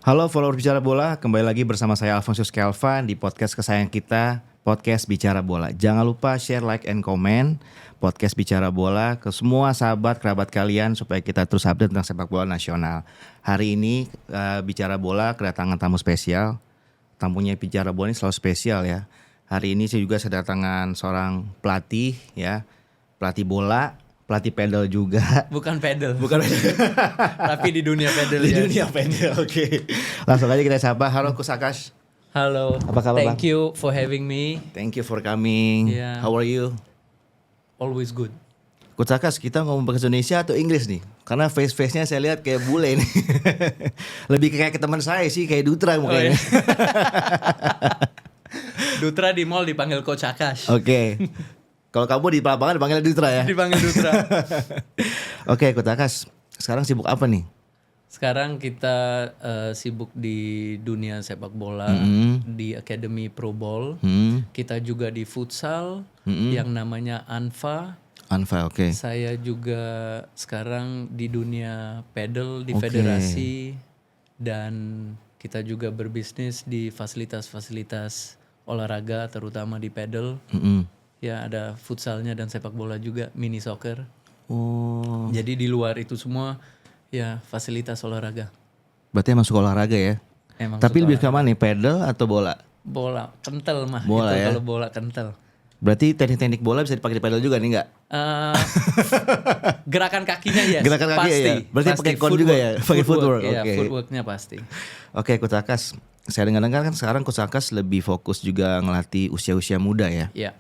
Halo follower Bicara Bola, kembali lagi bersama saya Alfonso Kelvan di podcast kesayangan kita, Podcast Bicara Bola. Jangan lupa share, like, and comment Podcast Bicara Bola ke semua sahabat, kerabat kalian supaya kita terus update tentang sepak bola nasional. Hari ini Bicara Bola kedatangan tamu spesial. Tamunya Bicara Bola ini selalu spesial ya. Hari ini saya juga kedatangan seorang pelatih ya, pelatih bola. Pelatih pedal juga. Bukan pedal. Tapi di dunia pedal di ya. dunia pedal, oke. Langsung aja kita sapa. Halo Coach Akash. Halo. Apa kabar, Thank you for having me. Thank you for coming. Yeah. How are you? Always good. Coach Akash, kita ngomong bahasa Indonesia atau Inggris nih? Karena face-nya saya lihat kayak bule nih. Lebih kayak teman saya sih, kayak Dutra mukanya. Oh, iya. Dutra di mall dipanggil Coach Akash. Oke. Kalau kamu di lapangan dipanggil Dutra ya? Dipanggil Dutra. Oke, Coach Akash, sekarang sibuk apa nih? Sekarang kita sibuk di dunia sepak bola, di Academy Pro Ball. Kita juga di futsal yang namanya ANFA. ANFA, oke. Saya juga sekarang di dunia pedal di federasi, dan kita juga berbisnis di fasilitas-fasilitas olahraga terutama di pedal. Ya, ada futsalnya dan sepak bola juga, mini soccer. Oh. Jadi di luar itu semua ya fasilitas olahraga. Berarti emang suka olahraga ya? Emang Tapi suka lebih ke mana nih, pedal atau bola? bola kental mah Bola itu ya? kalau bola kental. Berarti teknik-teknik bola bisa dipakai di pedal juga nih enggak? Gerakan kakinya yes. Gerakan kaki pasti. ya? Berarti Pasti. pakai kon juga ya? Pakai footwork, Iya, oke. footworknya pasti. Oke, Coach Akash. Saya dengar-dengar kan sekarang Coach Akash lebih fokus juga ngelatih usia-usia muda ya? Iya.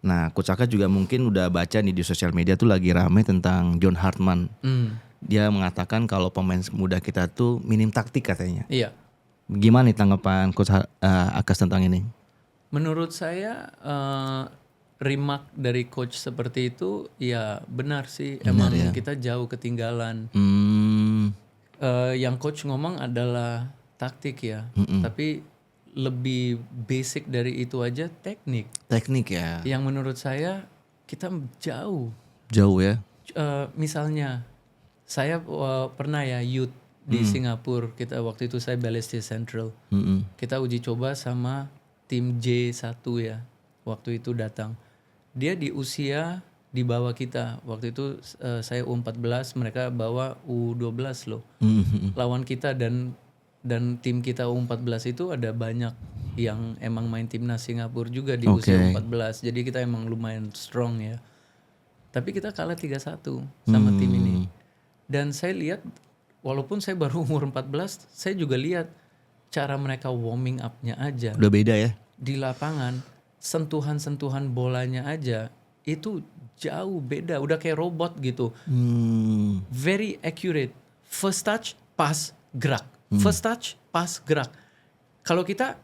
Nah, Coach Akash juga mungkin udah baca nih di sosial media tuh lagi rame tentang John Hartman. Dia mengatakan kalau pemain muda kita tuh minim taktik katanya. Iya. Gimana nih tanggapan Coach Akash tentang ini? Menurut saya remark dari coach seperti itu ya benar sih. Emang ya? kita jauh ketinggalan. Yang coach ngomong adalah taktik ya. Tapi lebih basic dari itu aja teknik. Teknik ya? Yang menurut saya kita jauh. Jauh ya? Misalnya saya pernah ya youth di Singapura. Kita waktu itu saya Balestier Central. Kita uji coba sama tim J1 ya. Waktu itu datang. Dia di usia di bawah kita. Waktu itu saya U14, mereka bawa U12 loh. Lawan kita dan tim kita U14 itu ada banyak yang emang main timnas Singapura juga di usia U14. Jadi kita emang lumayan strong ya. Tapi kita kalah 3-1 sama tim ini. Dan saya lihat walaupun saya baru umur 14, saya juga lihat cara mereka warming up-nya aja. Udah beda ya? Di lapangan, sentuhan-sentuhan bolanya aja itu jauh beda. Udah kayak robot gitu. Very accurate. First touch, pass, gerak. First touch, pass, gerak. Kalau kita,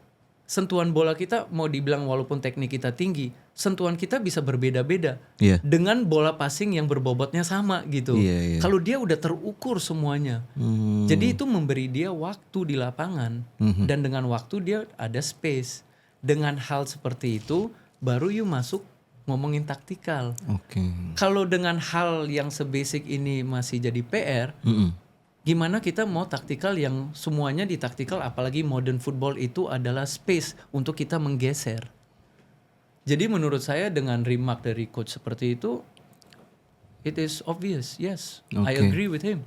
sentuhan bola kita mau dibilang walaupun teknik kita tinggi, sentuhan kita bisa berbeda-beda. Iya. Dengan bola passing yang berbobotnya sama gitu. Iya. Kalau dia udah terukur semuanya. Jadi itu memberi dia waktu di lapangan. Dan dengan waktu dia ada space. Dengan hal seperti itu, baru you masuk ngomongin taktikal. Kalau dengan hal yang sebasic ini masih jadi PR, gimana kita mau taktikal yang semuanya di taktikal, apalagi modern football itu adalah space untuk kita menggeser. Jadi menurut saya dengan remark dari coach seperti itu, it is obvious, yes, I agree with him.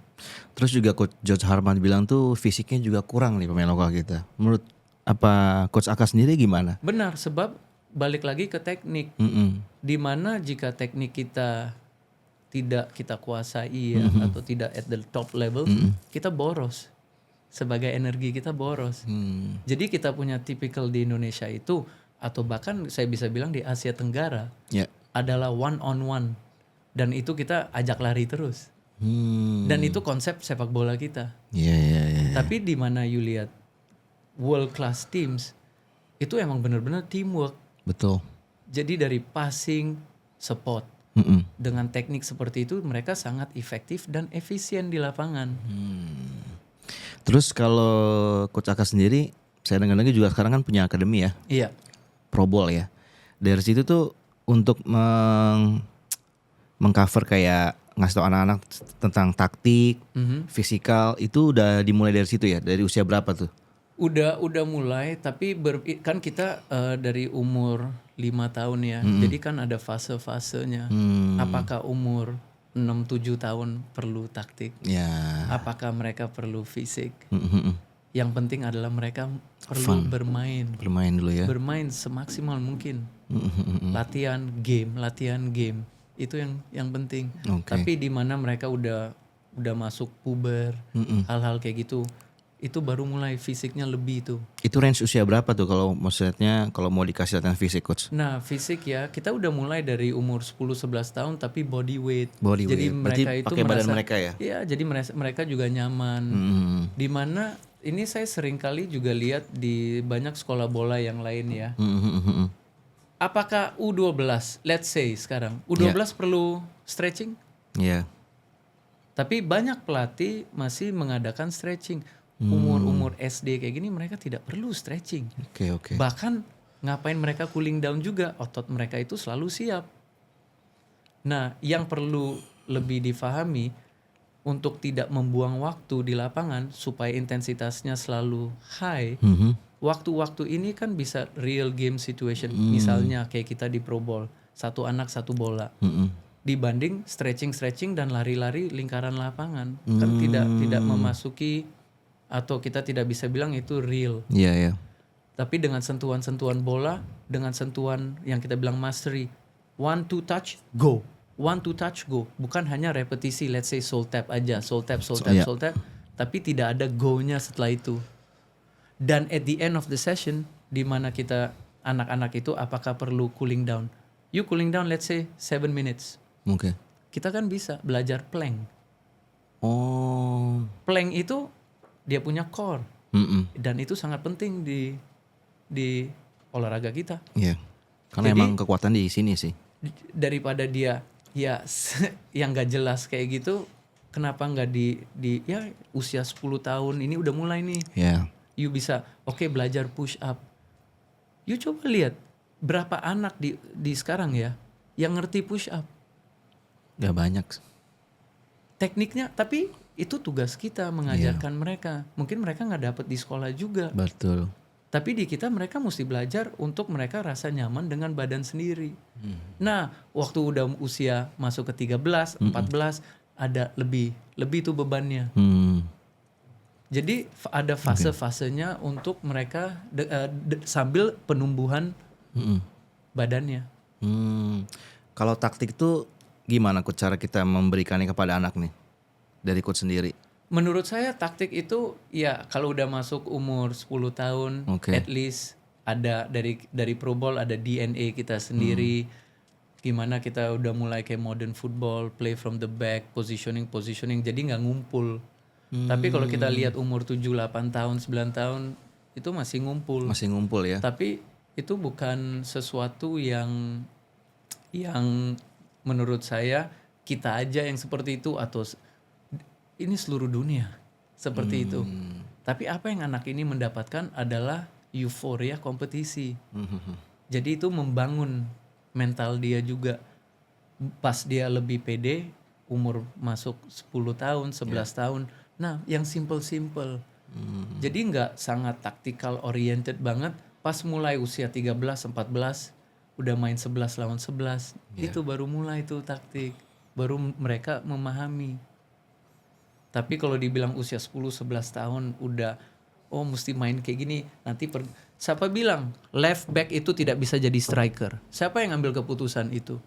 Terus juga Coach George Hartman bilang tuh fisiknya juga kurang nih pemain lokal kita. Menurut apa Coach Akash sendiri gimana? Benar, sebab balik lagi ke teknik. Dimana jika teknik kita tidak kita kuasai ya, atau tidak at the top level, kita boros. Sebagai energi kita boros. Jadi kita punya tipikal di Indonesia itu, atau bahkan saya bisa bilang di Asia Tenggara, adalah one on one. Dan itu kita ajak lari terus. Dan itu konsep sepak bola kita. Iya. Tapi di mana you lihat world class teams itu emang benar-benar teamwork. Betul. Jadi dari passing, support dengan teknik seperti itu mereka sangat efektif dan efisien di lapangan. Terus kalau Coach Aka sendiri, saya dengar-dengar juga sekarang kan punya akademi ya, Iya. Pro Bowl ya. Dari situ tuh untuk mengcover kayak ngasih tau anak-anak tentang taktik, fisikal, itu udah dimulai dari situ ya. Dari usia berapa tuh? Udah mulai, tapi kan kita dari umur 5 tahun ya. Jadi kan ada fase-fasenya. Apakah umur 6-7 tahun perlu taktik? Ya. Apakah mereka perlu fisik? Yang penting adalah mereka perlu bermain. Bermain dulu ya. Bermain semaksimal mungkin. Latihan game. Itu yang penting. Tapi di mana mereka udah masuk puber, hal-hal kayak gitu, itu baru mulai fisiknya lebih tuh. Itu range usia berapa tuh kalau maksudnya kalau mau dikasih latihan fisik Coach? Nah fisik ya kita udah mulai dari umur 10-11 tahun tapi body weight. Body Jadi weight. mereka Berarti itu pakai badan merasa, mereka ya? Iya, jadi mereka juga nyaman. Dimana ini saya sering kali juga lihat di banyak sekolah bola yang lain ya. Apakah U12, let's say sekarang U12 perlu stretching? Iya. Tapi banyak pelatih masih mengadakan stretching. Umur SD kayak gini mereka tidak perlu stretching. Oke. Bahkan ngapain mereka cooling down juga, otot mereka itu selalu siap. Nah, yang perlu lebih difahami untuk tidak membuang waktu di lapangan supaya intensitasnya selalu high. Waktu-waktu ini kan bisa real game situation. Misalnya kayak kita di Pro Bowl, 1 anak 1 bola. Dibanding stretching dan lari-lari lingkaran lapangan. Kan tidak memasuki, atau kita tidak bisa bilang itu real. Iya. Tapi dengan sentuhan-sentuhan bola, dengan sentuhan yang kita bilang mastery, 1 2 touch go, 1 2 touch go, bukan hanya repetisi, let's say soul tap aja, soul tap, tapi tidak ada go-nya setelah itu. Dan at the end of the session, di mana kita anak-anak itu apakah perlu cooling down? You cooling down, let's say 7 minutes. Oke. Kita kan bisa belajar plank. Oh. Plank itu dia punya core, dan itu sangat penting di olahraga kita. Iya. Karena Jadi, emang kekuatan di sini sih. Daripada dia ya yang gak jelas kayak gitu, kenapa nggak di ya usia 10 tahun ini udah mulai nih. Iya. You bisa belajar push up. You coba lihat berapa anak di sekarang ya yang ngerti push up. Gak banyak. Tekniknya, tapi itu tugas kita mengajarkan mereka. Mungkin mereka nggak dapet di sekolah juga. Betul. Tapi di kita mereka mesti belajar untuk mereka rasa nyaman dengan badan sendiri. Nah, waktu udah usia masuk ke 13, 14 ada lebih tuh bebannya. Jadi ada fase-fasenya untuk mereka sambil penumbuhan badannya. Kalau taktik itu gimana Coach cara kita memberikannya kepada anak nih dari Coach sendiri? Menurut saya taktik itu ya kalau udah masuk umur 10 tahun, at least ada dari Pro Bowl ada DNA kita sendiri. Gimana kita udah mulai kayak modern football, play from the back, positioning, jadi nggak ngumpul. Tapi kalau kita lihat umur 7, 8 tahun, 9 tahun itu masih ngumpul. Masih ngumpul ya. Tapi itu bukan sesuatu yang menurut saya kita aja yang seperti itu atau ini seluruh dunia seperti itu. Tapi apa yang anak ini mendapatkan adalah euforia kompetisi. Jadi itu membangun mental dia juga. Pas dia lebih pede, umur masuk 10 tahun, 11 tahun. Nah, yang simple-simple. Jadi nggak sangat tactical oriented banget. Pas mulai usia 13, 14, udah main 11 lawan 11. Itu baru mulai tuh taktik. Baru mereka memahami. Tapi kalau dibilang usia 10-11 tahun udah mesti main kayak gini, nanti siapa bilang left back itu tidak bisa jadi striker? Siapa yang ambil keputusan itu?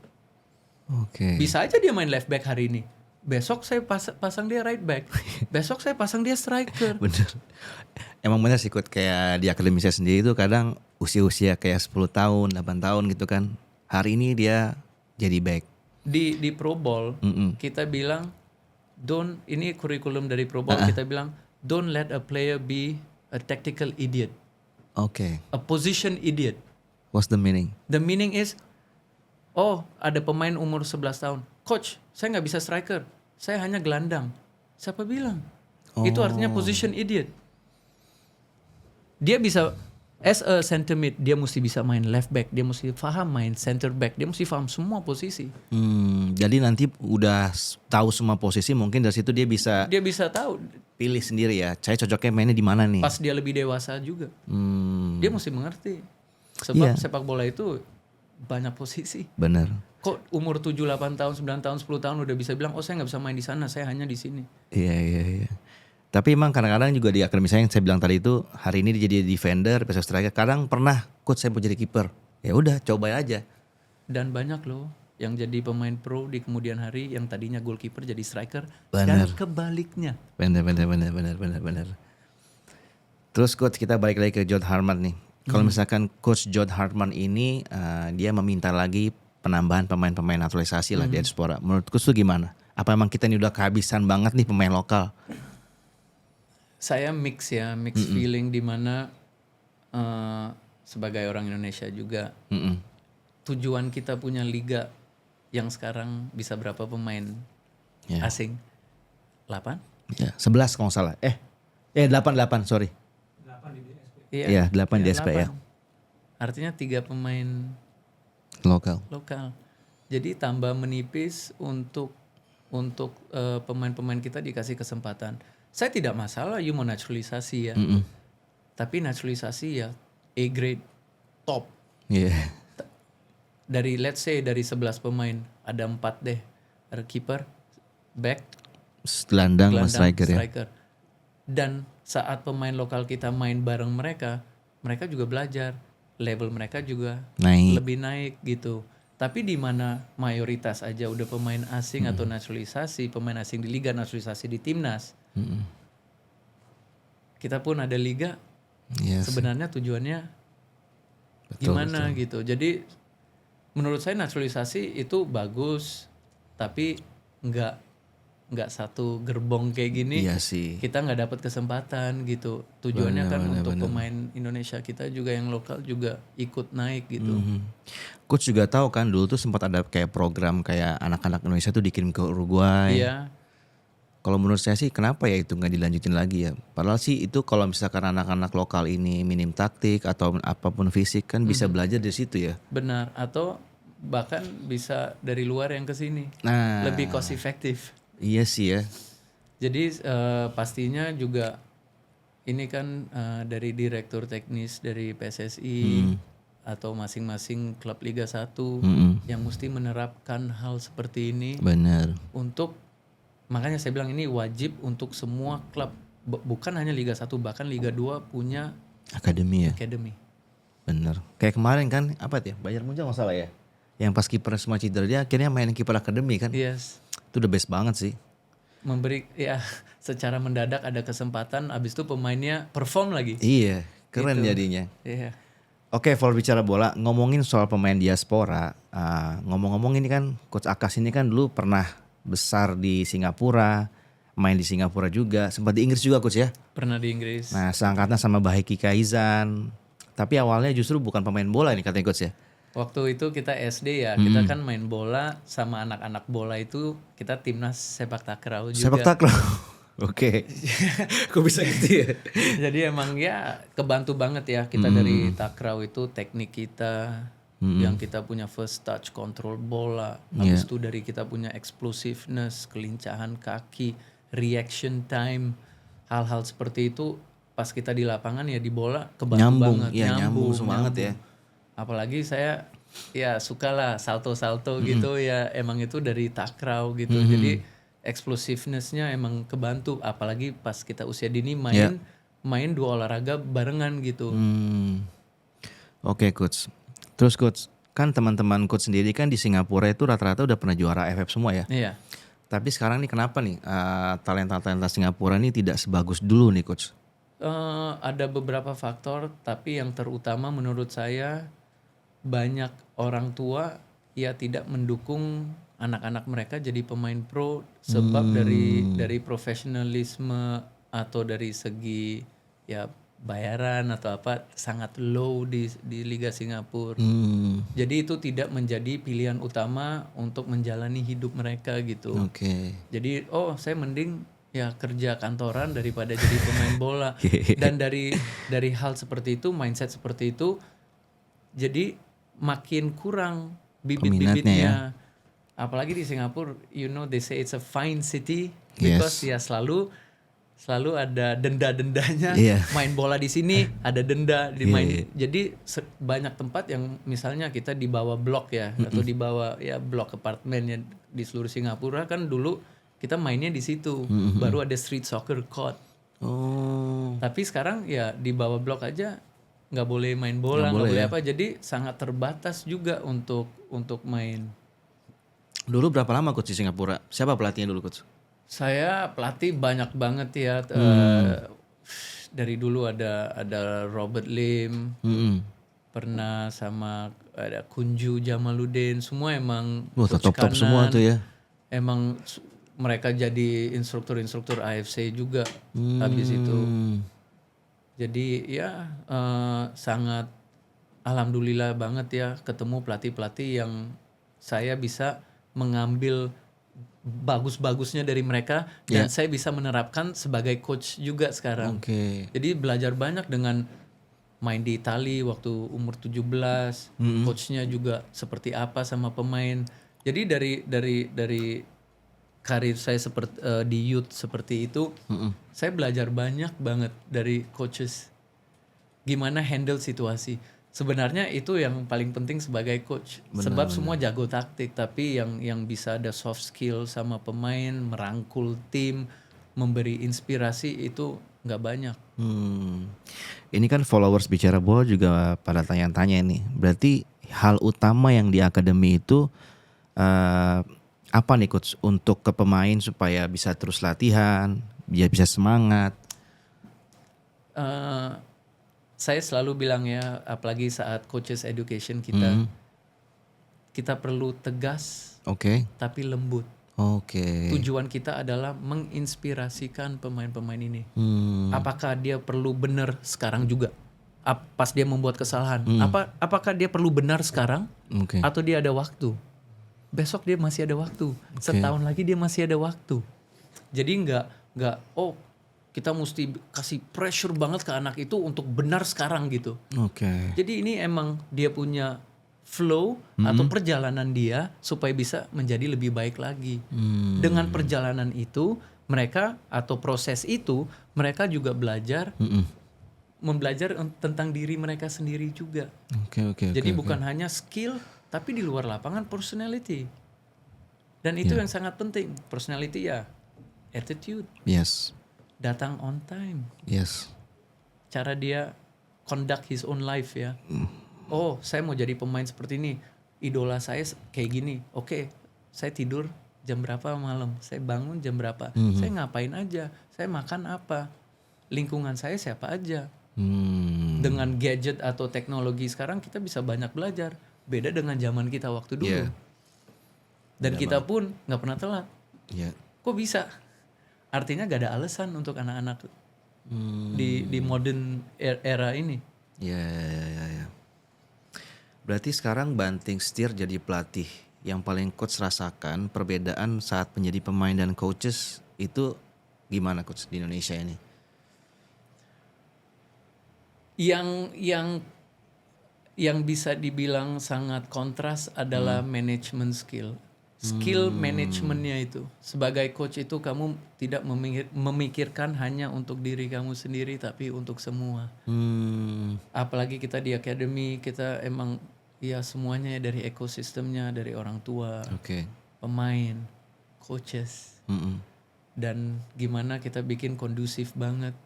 Oke. Bisa aja dia main left back hari ini. Besok saya pasang dia right back. Besok saya pasang dia striker. Bener. Emang bener sih Coach, kayak di akademi saya sendiri itu kadang usia-usia kayak 10 tahun, 8 tahun gitu kan. Hari ini dia jadi back. Di Pro Bowl kita bilang ini kurikulum dari Pro Bowl, kita bilang don't let a player be a tactical idiot, Oke. a position idiot. What's the meaning? The meaning is, ada pemain umur 11 tahun, coach saya nggak bisa striker, saya hanya gelandang. Siapa bilang? Itu artinya position idiot. Dia bisa as a center mid, dia mesti bisa main left back, dia mesti paham main center back, dia mesti paham semua posisi. Jadi nanti udah tahu semua posisi, mungkin dari situ dia bisa tahu pilih sendiri ya. Saya cocoknya mainnya di mana nih? pas dia lebih dewasa juga. Dia mesti mengerti. Sebab sepak bola itu banyak posisi. Bener. Kok umur 7, 8 tahun, 9 tahun, 10 tahun udah bisa bilang, saya nggak bisa main di sana, saya hanya di sini. Iya. Tapi emang kadang-kadang juga di akademi saya yang saya bilang tadi itu, hari ini dia jadi defender, besok striker. Kadang pernah coach saya mau jadi kiper. Ya udah, coba aja. Dan banyak loh yang jadi pemain pro di kemudian hari yang tadinya goalkeeper jadi striker. Bener. Dan kebaliknya. Bener. Terus coach, kita balik lagi ke John Hartman nih. Kalau misalkan coach John Hartman ini dia meminta lagi penambahan pemain-pemain naturalisasi lah di diaspora. Menurut coach itu gimana? Apa emang kita ini udah kehabisan banget nih pemain lokal? Saya mix feeling di mana sebagai orang Indonesia juga tujuan kita punya liga yang sekarang bisa berapa pemain asing? 8? Ya, 11 kalau nggak salah. 8 sorry. 8 di DSP. Iya, 8 di DSP ya. Artinya 3 pemain Lokal. Jadi tambah menipis untuk pemain-pemain kita dikasih kesempatan. Saya tidak masalah you mau naturalisasi ya. Tapi naturalisasi ya A grade top. Iya. Dari let's say dari 11 pemain ada 4 deh. Ada keeper, back, Gelandang sama striker ya. Dan saat pemain lokal kita main bareng mereka juga belajar. Level mereka juga lebih naik gitu. Tapi di mana mayoritas aja udah pemain asing atau naturalisasi, pemain asing di liga, naturalisasi di timnas. Kita pun ada liga. Sebenarnya tujuannya gimana gitu. Jadi menurut saya naturalisasi itu bagus, tapi nggak satu gerbong kayak gini. Iya sih. Kita nggak dapat kesempatan gitu. Tujuannya untuk pemain Indonesia kita juga yang lokal juga ikut naik gitu. Coach juga tahu kan dulu tuh sempat ada kayak program kayak anak-anak Indonesia tuh dikirim ke Uruguay. Iya. Kalau menurut saya sih kenapa ya itu nggak dilanjutin lagi ya? Padahal sih itu kalau misalkan anak-anak lokal ini minim taktik atau apapun fisik kan bisa belajar dari situ ya. Benar. Atau bahkan bisa dari luar yang ke sini. Nah, lebih cost effective. Iya sih ya. Jadi pastinya juga ini kan dari direktur teknis dari PSSI atau masing-masing klub Liga 1 yang mesti menerapkan hal seperti ini. Benar. Makanya saya bilang ini wajib untuk semua klub, bukan hanya Liga 1 bahkan Liga 2 punya akademi ya. Bener. Kayak kemarin kan apa tuh ya? Bayern Munchen nggak salah ya. Yang pas kiper semua cedera dia akhirnya main kiper akademi kan. Yes. Itu udah best banget sih. Memberi secara mendadak ada kesempatan, abis itu pemainnya perform lagi. Iya, keren jadinya. Iya. Oke, kalau bicara bola, ngomongin soal pemain diaspora, ngomong-ngomong ini kan Coach Akas ini kan dulu pernah besar di Singapura, main di Singapura juga, sempat di Inggris juga Coach ya? Pernah di Inggris. Nah, seangkatan sama Bahiki Kaizan. Tapi awalnya justru bukan pemain bola ini katanya Coach ya? Waktu itu kita SD ya, kita kan main bola sama anak-anak bola itu kita timnas sepak takraw juga. Sepak takraw. Oke. Kok bisa gitu ya? Jadi emang ya kebantu banget ya kita dari takraw itu teknik kita yang kita punya first touch control bola. Habis itu dari kita punya explosiveness, kelincahan kaki, reaction time, hal-hal seperti itu pas kita di lapangan ya di bola kebantu banget. Nyambung semangat ya. Apalagi saya ya sukalah salto-salto gitu ya, emang itu dari takraw gitu. Jadi explosiveness-nya emang kebantu, apalagi pas kita usia dini main dua olahraga barengan gitu. Oke, Coach. Terus Coach, kan teman-teman Coach sendiri kan di Singapura itu rata-rata udah pernah juara AFF semua ya. Iya. Tapi sekarang nih kenapa nih talenta-talenta Singapura ini tidak sebagus dulu nih Coach? Ada beberapa faktor, tapi yang terutama menurut saya banyak orang tua ya tidak mendukung anak-anak mereka jadi pemain pro sebab dari profesionalisme atau dari segi ya bayaran atau apa sangat low di Liga Singapura. Jadi itu tidak menjadi pilihan utama untuk menjalani hidup mereka gitu. Oke. Jadi saya mending ya kerja kantoran daripada jadi pemain bola. Dan dari hal seperti itu, mindset seperti itu, jadi makin kurang bibit-bibitnya. Apalagi di Singapura, they say it's a fine city because ya selalu ada denda-dendanya. Main bola di sini ada denda Jadi banyak tempat yang misalnya kita di bawah blok ya atau di bawah ya blok apartemen ya di seluruh Singapura kan dulu kita mainnya di situ. Baru ada street soccer court. Tapi sekarang ya di bawah blok aja nggak boleh main bola, nggak boleh apa. Jadi sangat terbatas juga untuk main. Dulu berapa lama coach di Singapura? Siapa pelatihnya dulu coach? Saya pelatih banyak banget ya. Dari dulu ada Robert Lim, pernah sama ada Kunju Jamaluddin, semua emang top semua tuh ya. Emang mereka jadi instruktur AFC juga habis itu. Jadi ya sangat alhamdulillah banget ya ketemu pelatih-pelatih yang saya bisa mengambil bagus-bagusnya dari mereka dan saya bisa menerapkan sebagai coach juga sekarang. Jadi belajar banyak dengan main di Itali waktu umur 17, coachnya juga seperti apa sama pemain. Jadi dari karir saya seperti di youth seperti itu, saya belajar banyak banget dari coaches. Gimana handle situasi. Sebenarnya itu yang paling penting sebagai coach. Sebab semua jago taktik, tapi yang bisa ada soft skill sama pemain, merangkul tim, memberi inspirasi itu nggak banyak. Ini kan followers Bicara Bola juga pada tanya-tanya nih. Berarti hal utama yang di akademi itu apa nih coach untuk ke pemain supaya bisa terus latihan, biar bisa semangat? Saya selalu bilang ya, apalagi saat coaches education kita perlu tegas, tapi lembut. Tujuan kita adalah menginspirasikan pemain-pemain ini. Apakah dia perlu benar sekarang juga? Pas dia membuat kesalahan, apakah dia perlu benar sekarang? Atau dia ada waktu? Besok dia masih ada waktu. Setahun lagi dia masih ada waktu. Jadi nggak kita mesti kasih pressure banget ke anak itu untuk benar sekarang gitu. Jadi ini emang dia punya flow atau perjalanan dia supaya bisa menjadi lebih baik lagi. Dengan perjalanan itu mereka atau proses itu mereka juga belajar membelajar tentang diri mereka sendiri juga. Jadi bukan hanya skill tapi di luar lapangan personality. Dan itu yang sangat penting. Personality ya attitude. Datang on time. Cara dia conduct his own life ya. Saya mau jadi pemain seperti ini. Idola saya kayak gini. Saya tidur jam berapa malam. Saya bangun jam berapa. Saya ngapain aja. Saya makan apa. Lingkungan saya siapa aja. Dengan gadget atau teknologi sekarang kita bisa banyak belajar. Beda dengan zaman kita waktu dulu. Dan kita pun gak pernah telat. Kok bisa? Artinya gak ada alasan untuk anak-anak di modern era ini. Berarti sekarang banting setir jadi pelatih. Yang paling coach rasakan perbedaan saat menjadi pemain dan coaches itu gimana coach di Indonesia ini? Yang bisa dibilang sangat kontras adalah management skill. Skill manajemennya itu. Sebagai coach itu kamu tidak memikirkan hanya untuk diri kamu sendiri tapi untuk semua. Apalagi kita di academy, kita emang ya semuanya dari ekosistemnya, dari orang tua, pemain, coaches. Dan gimana kita bikin kondusif banget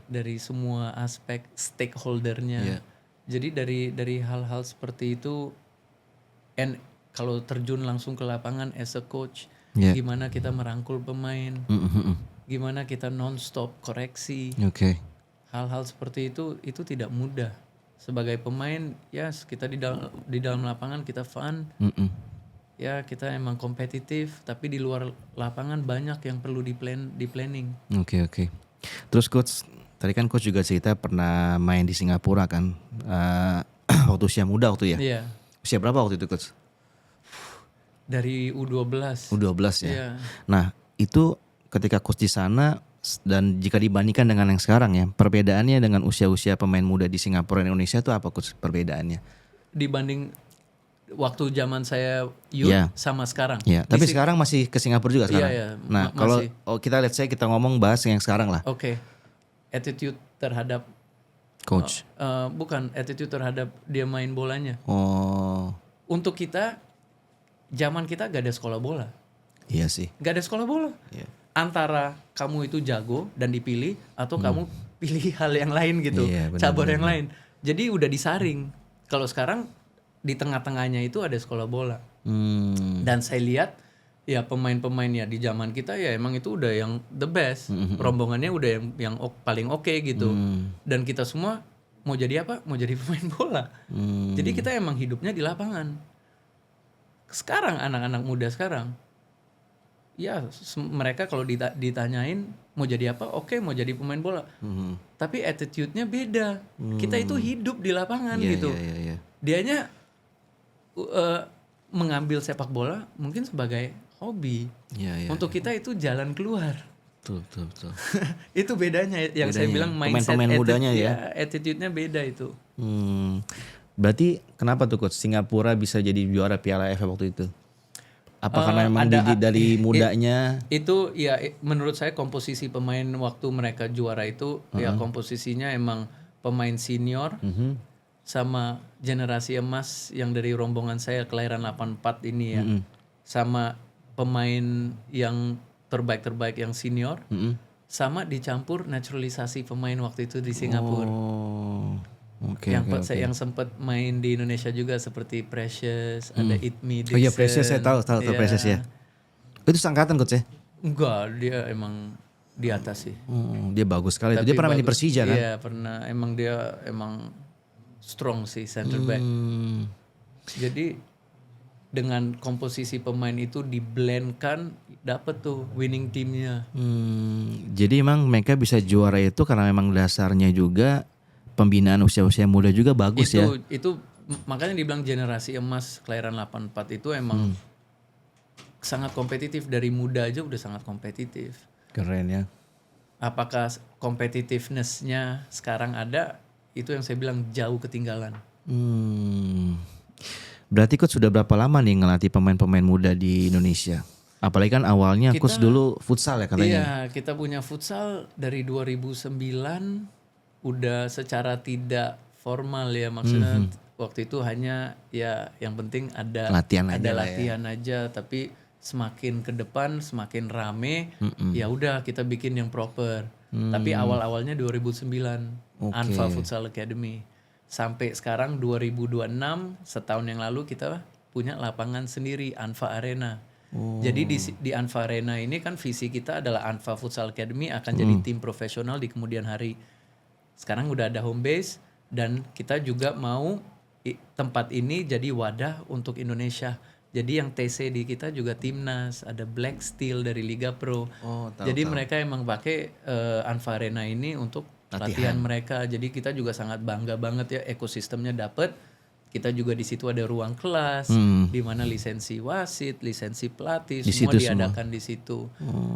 dari semua aspek stakeholdernya. Jadi dari hal-hal seperti itu kalau terjun langsung ke lapangan as a coach, gimana kita merangkul pemain, gimana kita non-stop koreksi, hal-hal seperti itu tidak mudah. Sebagai pemain, kita di dalam lapangan kita fun, ya kita emang kompetitif, tapi di luar lapangan banyak yang perlu di planning. Oke. Terus coach, tadi kan coach juga cerita pernah main di Singapura kan, waktu usia muda waktu ya. Iya. Usia berapa waktu itu coach? Dari U12. U12 ya. Iya. Nah itu ketika coach di sana dan jika dibandingkan dengan yang sekarang ya, perbedaannya dengan usia-usia pemain muda di Singapura dan Indonesia itu apa coach perbedaannya? Dibanding waktu zaman saya youth Iya. sama sekarang. Ya, tapi sekarang masih ke Singapura juga sekarang. Iya, Nah, kalau masih. kita let's say kita ngomong bahas yang sekarang lah, Oke. Attitude terhadap coach. bukan attitude terhadap dia main bolanya. Oh, Untuk kita zaman kita gak ada sekolah bola. iya sih. Gak ada sekolah bola. Iya. Antara kamu itu jago dan dipilih atau kamu pilih hal yang lain gitu, Iya, benar, cabur yang lain. Jadi udah disaring. Kalau sekarang di tengah-tengahnya itu ada sekolah bola. Dan saya lihat ya pemain-pemainnya di zaman kita ya emang itu udah yang the best. Rombongannya udah yang paling oke gitu. Dan kita semua mau jadi apa? Mau jadi pemain bola. Jadi kita emang hidupnya di lapangan. Sekarang anak-anak muda sekarang ya mereka kalau ditanyain mau jadi apa? Oke, mau jadi pemain bola. Tapi attitude-nya beda. Kita itu hidup di lapangan gitu. Iya. Dianya mengambil sepak bola mungkin sebagai hobi. Iya. Untuk kita itu jalan keluar. Betul. Itu bedanya yang saya Bedanya. bilang mindset Pemain-pemain mudanya ya. Attitude-nya beda itu. Berarti kenapa tuh coach Singapura bisa jadi juara Piala AFF waktu itu? Apa karena memang ada- dari mudanya? Itu ya menurut saya komposisi pemain waktu mereka juara itu ya komposisinya emang pemain senior sama generasi emas yang dari rombongan saya kelahiran 84 ini ya. Sama pemain yang terbaik yang senior sama dicampur naturalisasi pemain waktu itu di Singapura. Oh, oke. Yang sempat main di Indonesia juga seperti Precious, ada Itmi Dixon. Oh iya Precious saya tahu Iya. Precious ya. Itu seangkatan coach ya? Enggak, dia emang di atas sih. Dia bagus sekali. Tapi Dia pernah main di bagus. Persija kan? Iya, pernah. Emang dia strong sih center back. Jadi dengan komposisi pemain itu diblendkan dapet tuh winning teamnya. Jadi emang mereka bisa juara itu karena memang dasarnya juga pembinaan usia-usia muda juga bagus ya. Itu makanya dibilang generasi emas kelahiran 84 itu emang sangat kompetitif, dari muda aja udah sangat kompetitif. Keren ya. Apakah competitiveness-nya sekarang ada? Itu yang saya bilang jauh ketinggalan. Berarti coach sudah berapa lama nih ngelatih pemain-pemain muda di Indonesia? Apalagi kan awalnya coach dulu futsal ya katanya. Iya, kita punya futsal dari 2009 udah secara tidak formal ya, maksudnya waktu itu hanya ya yang penting ada Latihan aja lah ya. latihan aja, tapi semakin ke depan semakin rame, ya udah kita bikin yang proper. Tapi awal-awalnya 2009 Anfa Futsal Academy. Sampai sekarang 2026, setahun yang lalu kita punya lapangan sendiri Anfa Arena. Jadi di Anfa Arena ini kan visi kita adalah Anfa Futsal Academy akan jadi tim profesional di kemudian hari. Sekarang udah ada home base dan kita juga mau tempat ini jadi wadah untuk Indonesia. Jadi yang TC di kita juga timnas, ada Black Steel dari Liga Pro. Jadi mereka emang pakai Anfa Arena ini untuk latihan mereka. Jadi kita juga sangat bangga banget ya ekosistemnya dapet. Kita juga di situ ada ruang kelas, di mana lisensi wasit, lisensi pelatih, Di semua situ diadakan di situ.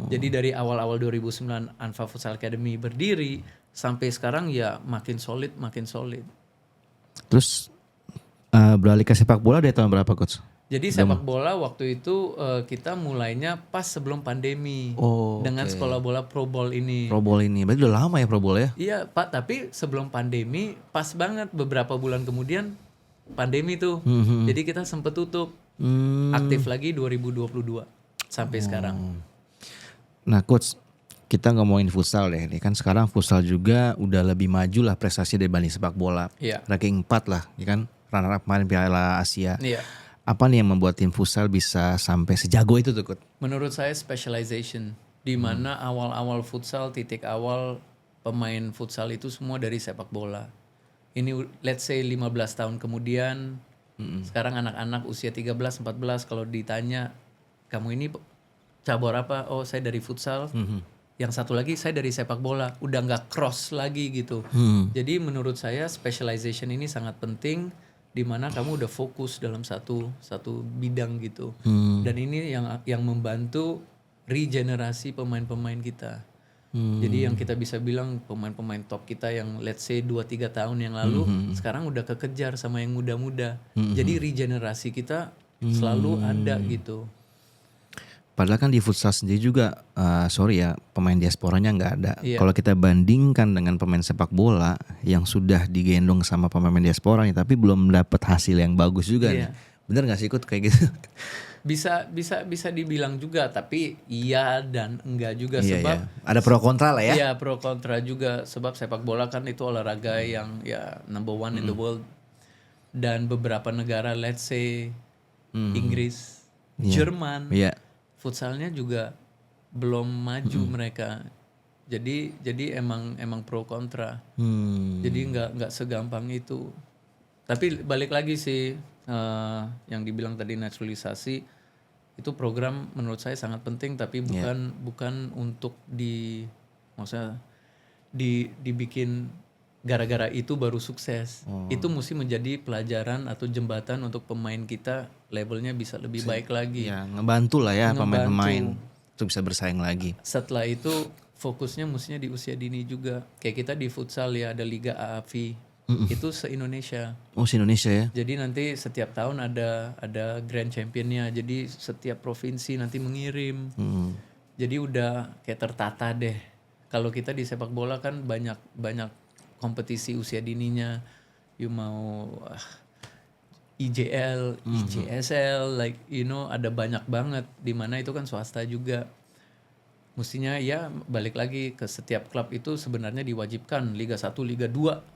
Jadi dari awal-awal 2009 Anfa Futsal Academy berdiri sampai sekarang ya makin solid. Terus beralih ke sepak bola dari tahun berapa coach? Jadi sepak bola waktu itu kita mulainya pas sebelum pandemi dengan sekolah bola Pro Bowl ini. Pro Bowl ini, berarti udah lama ya Pro Bowl ya? Iya Pak, tapi sebelum pandemi pas banget beberapa bulan kemudian pandemi tuh. Jadi kita sempet tutup. Aktif lagi 2022 sampai sekarang. Nah coach, kita ngomongin futsal deh. Ini kan sekarang futsal juga udah lebih maju lah prestasi dibanding sepak bola. Iya. Ranking 4 lah, ya kan? Runner up kemarin Piala Asia. Iya. Apa nih yang membuat tim futsal bisa sampai sejago itu tuh coach? Menurut saya specialization, di mana awal-awal futsal, titik awal pemain futsal itu semua dari sepak bola. Ini let's say 15 tahun kemudian Sekarang anak-anak usia 13, 14 kalau ditanya kamu ini cabur apa? Oh, saya dari futsal. Yang satu lagi saya dari sepak bola. Udah nggak cross lagi gitu. Jadi menurut saya specialization ini sangat penting, di mana kamu udah fokus dalam satu bidang gitu. Dan ini yang membantu regenerasi pemain-pemain kita. Jadi yang kita bisa bilang pemain-pemain top kita yang let's say 2-3 tahun yang lalu sekarang udah kekejar sama yang muda-muda. Jadi regenerasi kita selalu ada gitu. Padahal kan di futsal sendiri juga, sorry ya, pemain diasporanya nggak ada. Iya. Kalau kita bandingkan dengan pemain sepak bola yang sudah digendong sama pemain diaspora nih, tapi belum dapat hasil yang bagus juga nih. Iya. Bener nggak sih Kut kayak gitu? Bisa dibilang juga, tapi iya dan enggak juga Iya, sebab iya. Ada pro kontra lah ya. iya pro kontra juga sebab sepak bola kan itu olahraga yang ya number one in the world, dan beberapa negara let's say Inggris, Jerman, Iya. futsalnya juga belum maju mereka. Jadi emang pro kontra. Jadi nggak segampang itu. Tapi balik lagi sih yang dibilang tadi naturalisasi itu program menurut saya sangat penting, tapi bukan untuk maksudnya dibikin gara-gara itu baru sukses. Itu mesti menjadi pelajaran atau jembatan untuk pemain kita levelnya bisa lebih baik lagi. Ya, ngebantu lah ya pemain-pemain untuk bisa bersaing lagi. Setelah itu fokusnya mestinya di usia dini juga. Kayak kita di futsal ya ada Liga AAV. Itu se-Indonesia. Oh, se-Indonesia ya. Jadi nanti setiap tahun ada grand championnya. Jadi setiap provinsi nanti mengirim. Jadi udah kayak tertata deh. Kalau kita di sepak bola kan banyak kompetisi usia dininya. You mau IJL, IJSL, like ada banyak banget, di mana itu kan swasta juga. Mestinya ya balik lagi ke setiap klub itu sebenarnya diwajibkan Liga 1, Liga 2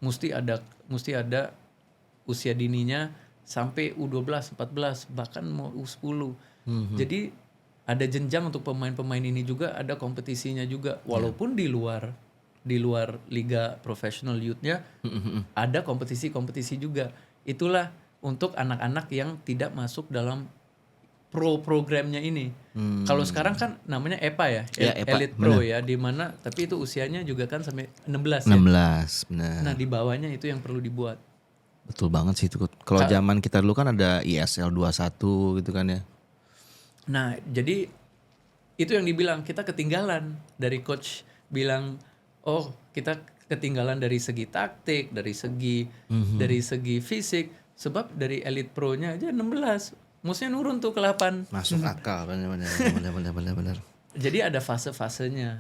mesti ada usia dininya sampai U12, 14, bahkan mau U10. Jadi ada jenjang untuk pemain-pemain ini juga, ada kompetisinya juga, walaupun di luar liga profesional youth-nya ada kompetisi juga. Itulah untuk anak-anak yang tidak masuk dalam programnya ini. Kalau sekarang kan namanya EPA ya, EPA, Elite Pro ya, di mana tapi itu usianya juga kan sampai 16 ya. 16, ya. benar. Nah, di bawahnya itu yang perlu dibuat. Betul banget sih itu. Kalau zaman kita dulu kan ada ISL 21 gitu kan ya. Nah, jadi itu yang dibilang kita ketinggalan, dari coach bilang, "Oh, kita ketinggalan dari segi taktik, dari segi fisik, sebab dari Elite Pro-nya aja 16, mestinya nurun tuh ke 8." Masuk akal, benar. Jadi ada fase-fasenya.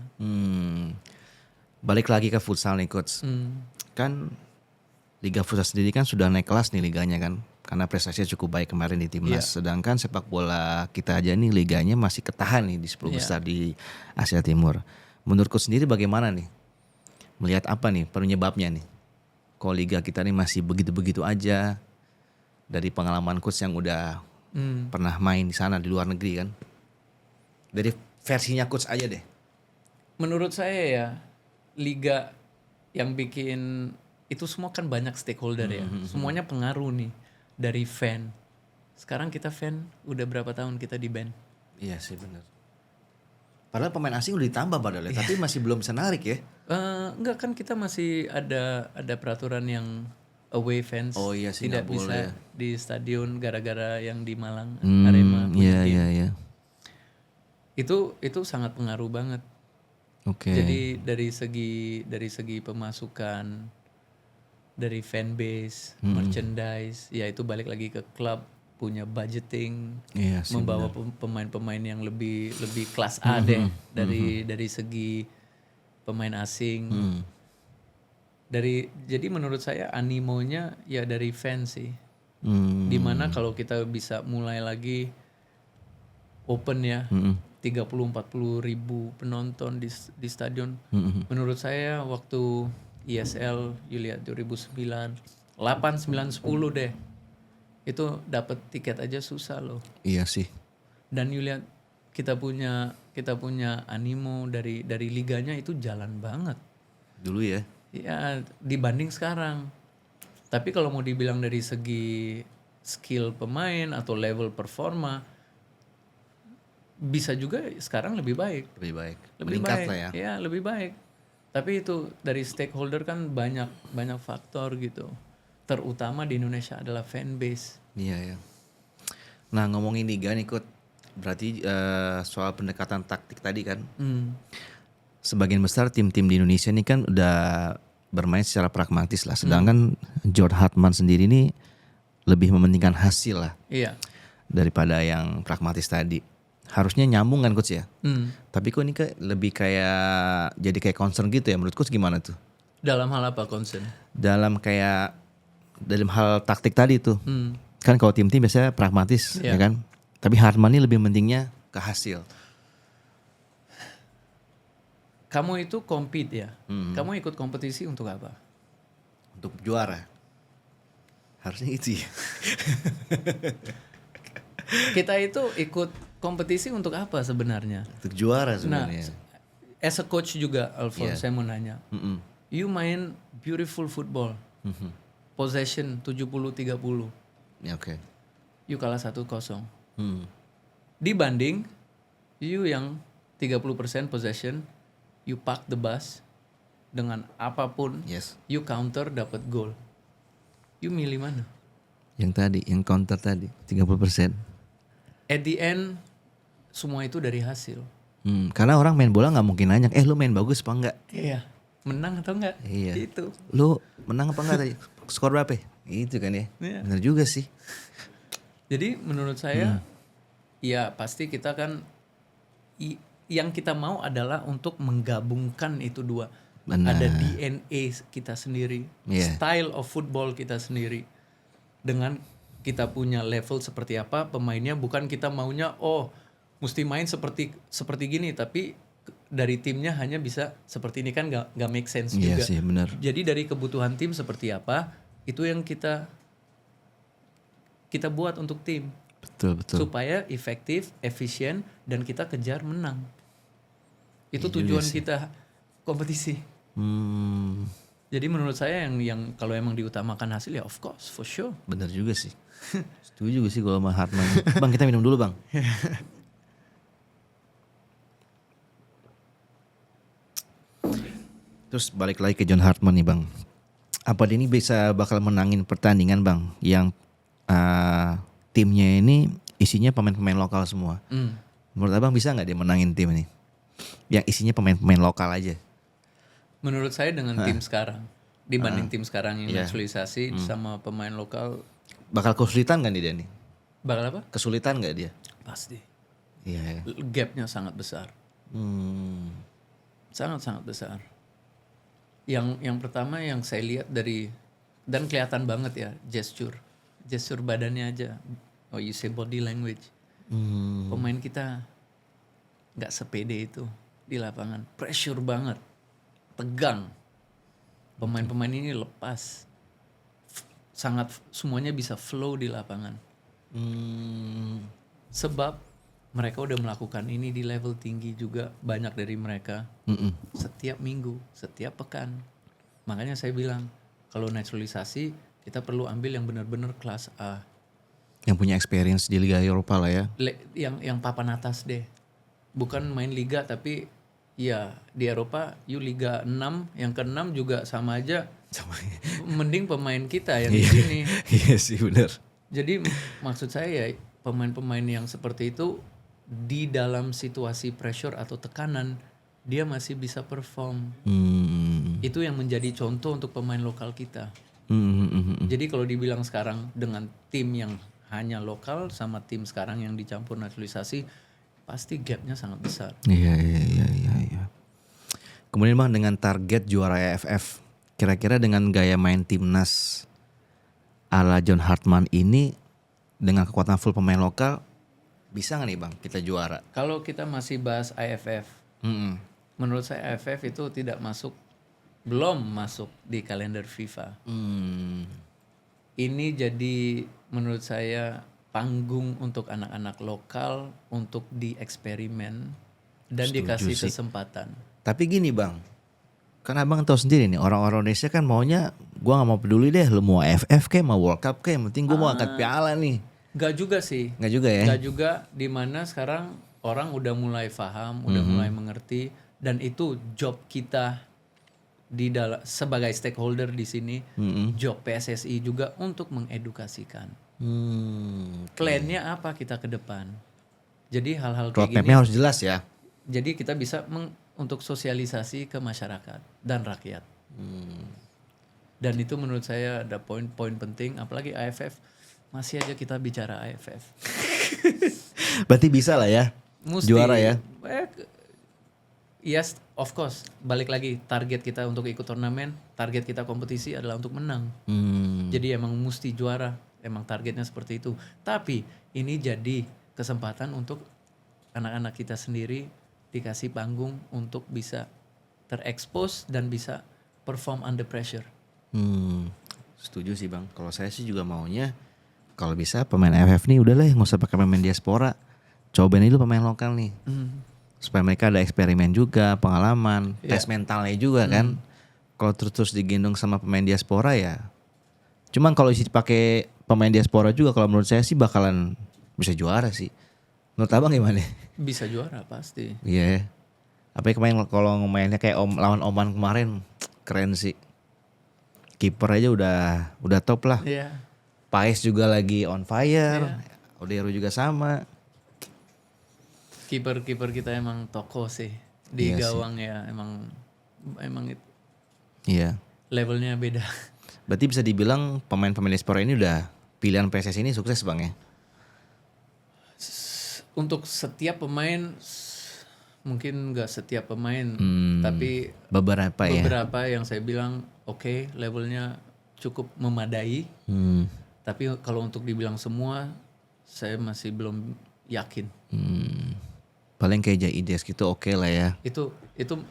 Balik lagi ke futsal nih coach. Kan Liga Futsal sendiri kan sudah naik kelas nih liganya kan, karena prestasinya cukup baik kemarin di timnas. Sedangkan sepak bola kita aja nih liganya masih ketahan nih di 10 besar di Asia Timur. Menurut coach sendiri bagaimana nih? Melihat apa nih penyebabnya nih? Kok liga kita nih masih begitu-begitu aja, dari pengalaman coach yang udah pernah main di sana di luar negeri kan? Dari versinya coach aja deh. Menurut saya ya, liga yang bikin itu semua kan banyak stakeholder ya. Semuanya pengaruh nih dari fan. Sekarang kita fan udah berapa tahun kita di ban? Iya sih benar. Padahal pemain asing udah ditambah padahal ya, tapi masih belum bisa narik ya. Enggak, kan kita masih ada peraturan yang away fans tidak bisa di stadion gara-gara yang di Malang Arema. Iya. Itu sangat pengaruh banget. Oke. Jadi dari segi pemasukan, dari fan base, merchandise, ya itu balik lagi ke klub punya budgeting, membawa pemain-pemain yang lebih kelas A deh dari segi pemain asing. Jadi menurut saya animonya ya dari fans sih. Dimana kalau kita bisa mulai lagi open ya, 30-40 ribu penonton di stadion. Menurut saya waktu ISL you lihat 2009, 8, 9, 10 deh. Itu dapat tiket aja susah loh. Iya sih. Dan you lihat kita punya animo dari liganya itu jalan banget. Dulu ya. Ya dibanding sekarang. Tapi kalau mau dibilang dari segi skill pemain atau level performa bisa juga sekarang lebih baik. Lebih Meningkat baik lah ya. Ya, lebih baik. Tapi itu dari stakeholder kan banyak faktor gitu. Terutama di Indonesia adalah fan base. Iya ya. Nah ngomongin liga nih Kut, berarti soal pendekatan taktik tadi kan, sebagian besar tim-tim di Indonesia ini kan udah bermain secara pragmatis lah. Sedangkan John Hartman sendiri ini lebih mementingkan hasil lah Iya. daripada yang pragmatis tadi. Harusnya nyambung kan Coach ya. Tapi kok ini lebih kayak jadi kayak concern gitu ya. Menurut Coach gimana tuh? Dalam hal apa concern? Dalam hal taktik tadi tuh. Kan kalau tim-tim biasanya pragmatis ya kan. Tapi Hartman ini lebih pentingnya ke hasil. Kamu itu compete ya. Kamu ikut kompetisi untuk apa? Untuk juara. Harusnya itu ya. Kita itu ikut kompetisi untuk apa sebenarnya? Untuk juara sebenarnya. Nah, as a coach juga Alphonse, saya mau nanya. You main beautiful football. Possession 70-30. Ya oke. You kalah 1-0. Dibanding you yang 30% possession, you park the bus dengan apapun, you counter dapat gol. You milih mana? Yang tadi, yang counter tadi 30%. At the end semua itu dari hasil. Karena orang main bola nggak mungkin nanya, lu main bagus apa enggak? Iya. Menang atau enggak? Iya. Itu. Lu menang apa enggak tadi? Skor berapa? Itu kan ya. Iya. Bener juga sih. Jadi menurut saya, ya pasti kita kan yang kita mau adalah untuk menggabungkan itu dua. Benar. Ada DNA kita sendiri, style of football kita sendiri. Dengan kita punya level seperti apa, pemainnya bukan kita maunya mesti main seperti gini, tapi dari timnya hanya bisa seperti ini kan nggak make sense juga. Iya sih, benar. Jadi dari kebutuhan tim seperti apa, itu yang kita buat untuk tim. Betul. Supaya efektif, efisien, dan kita kejar menang. Itu tujuan kita kompetisi. Jadi menurut saya yang kalau emang diutamakan hasil ya of course, for sure. Bener juga sih. Setuju sih kalau sama Hartman. Bang, kita minum dulu bang. Terus balik lagi ke John Hartman nih bang. Apa dia ini bakal menangin pertandingan bang yang timnya ini isinya pemain-pemain lokal semua. Menurut abang bisa nggak dia menangin tim ini? Yang isinya pemain-pemain lokal aja. Menurut saya dengan tim sekarang dibanding tim sekarang yang naturalisasi sama pemain lokal, bakal kesulitan kan dia nih? Bakal apa? Kesulitan nggak dia? Pasti. Iya. Gapnya sangat besar. Sangat besar. Yang pertama yang saya lihat dan kelihatan banget ya gesture badannya aja. You say body language. Pemain kita nggak sepede itu di lapangan, pressure banget, tegang. Pemain-pemain ini lepas, sangat semuanya bisa flow di lapangan. Sebab mereka udah melakukan ini di level tinggi juga, banyak dari mereka. Setiap minggu, setiap pekan. Makanya saya bilang kalau naturalisasi kita perlu ambil yang benar-benar kelas A. Yang punya experience di Liga Eropa lah ya. Yang papan atas deh. Bukan main liga tapi ya di Eropa Liga 6, yang ke-6 juga sama aja. Mending pemain kita yang di sini. Iya sih benar. Jadi maksud saya ya pemain-pemain yang seperti itu di dalam situasi pressure atau tekanan dia masih bisa perform. Itu yang menjadi contoh untuk pemain lokal kita. Jadi kalau dibilang sekarang dengan tim yang hanya lokal sama tim sekarang yang dicampur naturalisasi, pasti gapnya sangat besar. Iya. Kemudian bang, dengan target juara AFF, kira-kira dengan gaya main timnas ala John Hartman ini dengan kekuatan full pemain lokal bisa nggak nih bang kita juara? Kalau kita masih bahas AFF, menurut saya AFF itu belum masuk di kalender FIFA. Ini jadi menurut saya panggung untuk anak-anak lokal untuk dieksperimen dan dikasih kesempatan. Tapi gini bang, Kan abang tahu sendiri nih, orang-orang Indonesia kan maunya gua nggak mau peduli deh, lu mau AFF kayak mau World Cup kayak, yang penting gua mau angkat piala nih. Gak juga sih. Nggak juga ya? Gak juga, dimana sekarang orang udah mulai paham, udah mulai mengerti, dan itu job kita di dalam sebagai stakeholder di sini, job PSSI juga untuk mengedukasikan. Plannya apa kita ke depan? Jadi hal-hal kayak gini. Roadmapnya harus jelas ya. Jadi kita bisa untuk sosialisasi ke masyarakat dan rakyat. Dan itu menurut saya ada poin-poin penting, apalagi AFF. Masih aja kita bicara AFF. Berarti bisa lah ya. Mesti, juara ya. Yes, of course. Balik lagi, target kita untuk ikut turnamen, target kita kompetisi adalah untuk menang. Jadi emang mesti juara, emang targetnya seperti itu. Tapi ini jadi kesempatan untuk anak-anak kita sendiri dikasih panggung untuk bisa terekspos dan bisa perform under pressure. Setuju sih bang. Kalau saya sih juga maunya kalau bisa pemain AFF nih udahlah nggak usah pakai pemain diaspora. Cobain dulu pemain lokal nih. Supaya mereka ada eksperimen juga, pengalaman, tes mentalnya juga kan. Kalau terus digendong sama pemain diaspora ya. Cuman kalau isi pakai pemain diaspora juga kalau menurut saya sih bakalan bisa juara sih. Menurut abang gimana? Bisa juara pasti. Iya. Yeah. Apalagi kemarin kalau mainnya kayak lawan Oman kemarin keren sih. Kiper aja udah top lah. Iya. Paes juga lagi on fire. Odero juga sama. Kiper kita emang toko sih di gawang sih. Ya emang itu. Iya. Levelnya beda. Berarti bisa dibilang pemain-pemain diaspora ini udah pilihan PSSI ini sukses bang ya? Untuk setiap pemain mungkin nggak setiap pemain, tapi beberapa yang saya bilang oke, levelnya cukup memadai. Tapi kalau untuk dibilang semua, saya masih belum yakin. Paling kayak Jaides gitu oke lah ya. Itu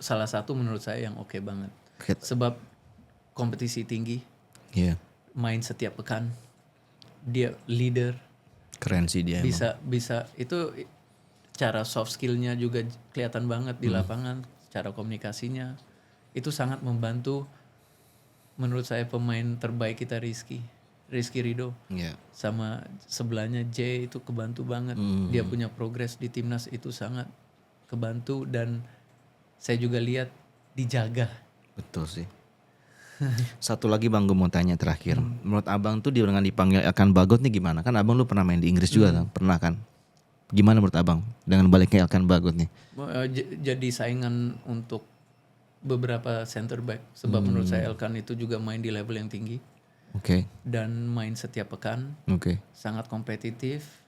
salah satu menurut saya yang oke banget. Sebab kompetisi tinggi, main setiap pekan, dia leader. Keren sih dia. Bisa itu cara soft skillnya juga kelihatan banget di lapangan, cara komunikasinya itu sangat membantu. Menurut saya pemain terbaik kita Rizky Ridho, sama sebelahnya J itu kebantu banget. Dia punya progres di timnas itu sangat kebantu, dan saya juga lihat dijaga. Betul sih. Satu lagi bang, gue mau tanya terakhir. Menurut abang tuh dia dengan dipanggil Elkan Bagot nih gimana? Kan abang lu pernah main di Inggris juga kan? Pernah kan? Gimana menurut abang dengan baliknya Elkan Bagot nih? Jadi saingan untuk beberapa center back. Sebab menurut saya Elkan itu juga main di level yang tinggi. Dan main setiap pekan. Sangat kompetitif.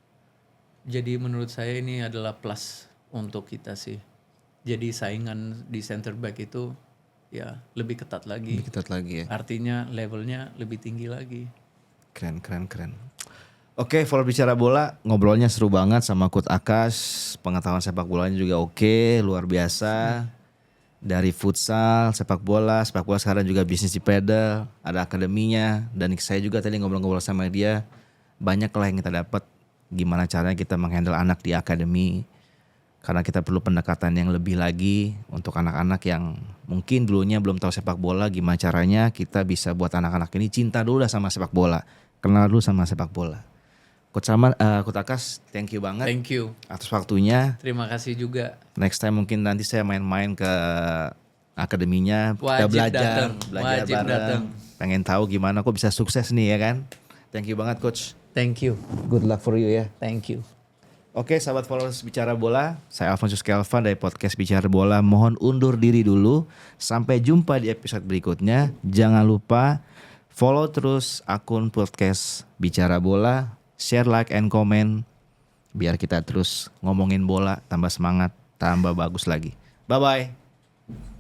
Jadi menurut saya ini adalah plus untuk kita sih. Jadi saingan di center back itu ya lebih ketat lagi. Ya. Artinya levelnya lebih tinggi lagi. Keren. Oke, follow bicara bola, ngobrolnya seru banget sama Coach Akas. Pengetahuan sepak bolanya juga oke, luar biasa. Dari futsal, sepak bola sekarang juga bisnis di pedal, ada akademinya. Dan saya juga tadi ngobrol-ngobrol sama dia, banyak lah yang kita dapat. Gimana caranya kita menghandle anak di akademi. Karena kita perlu pendekatan yang lebih lagi untuk anak-anak yang mungkin dulunya belum tahu sepak bola. Gimana caranya kita bisa buat anak-anak ini cinta dulu sama sepak bola. Kenal dulu sama sepak bola. Coach Akas, thank you banget. Thank you atas waktunya. Terima kasih juga. Next time mungkin nanti saya main-main ke akademinya. Kita belajar bareng. Pengen tahu gimana kok bisa sukses nih ya kan. Thank you banget Coach. Thank you. Good luck for you ya. Thank you. Oke sahabat followers Bicara Bola, saya Alfonso Kelvin dari podcast Bicara Bola. Mohon undur diri dulu. Sampai jumpa di episode berikutnya. Jangan lupa follow terus akun podcast Bicara Bola. Share, like, and comment. Biar kita terus ngomongin bola, tambah semangat, tambah bagus lagi. Bye-bye.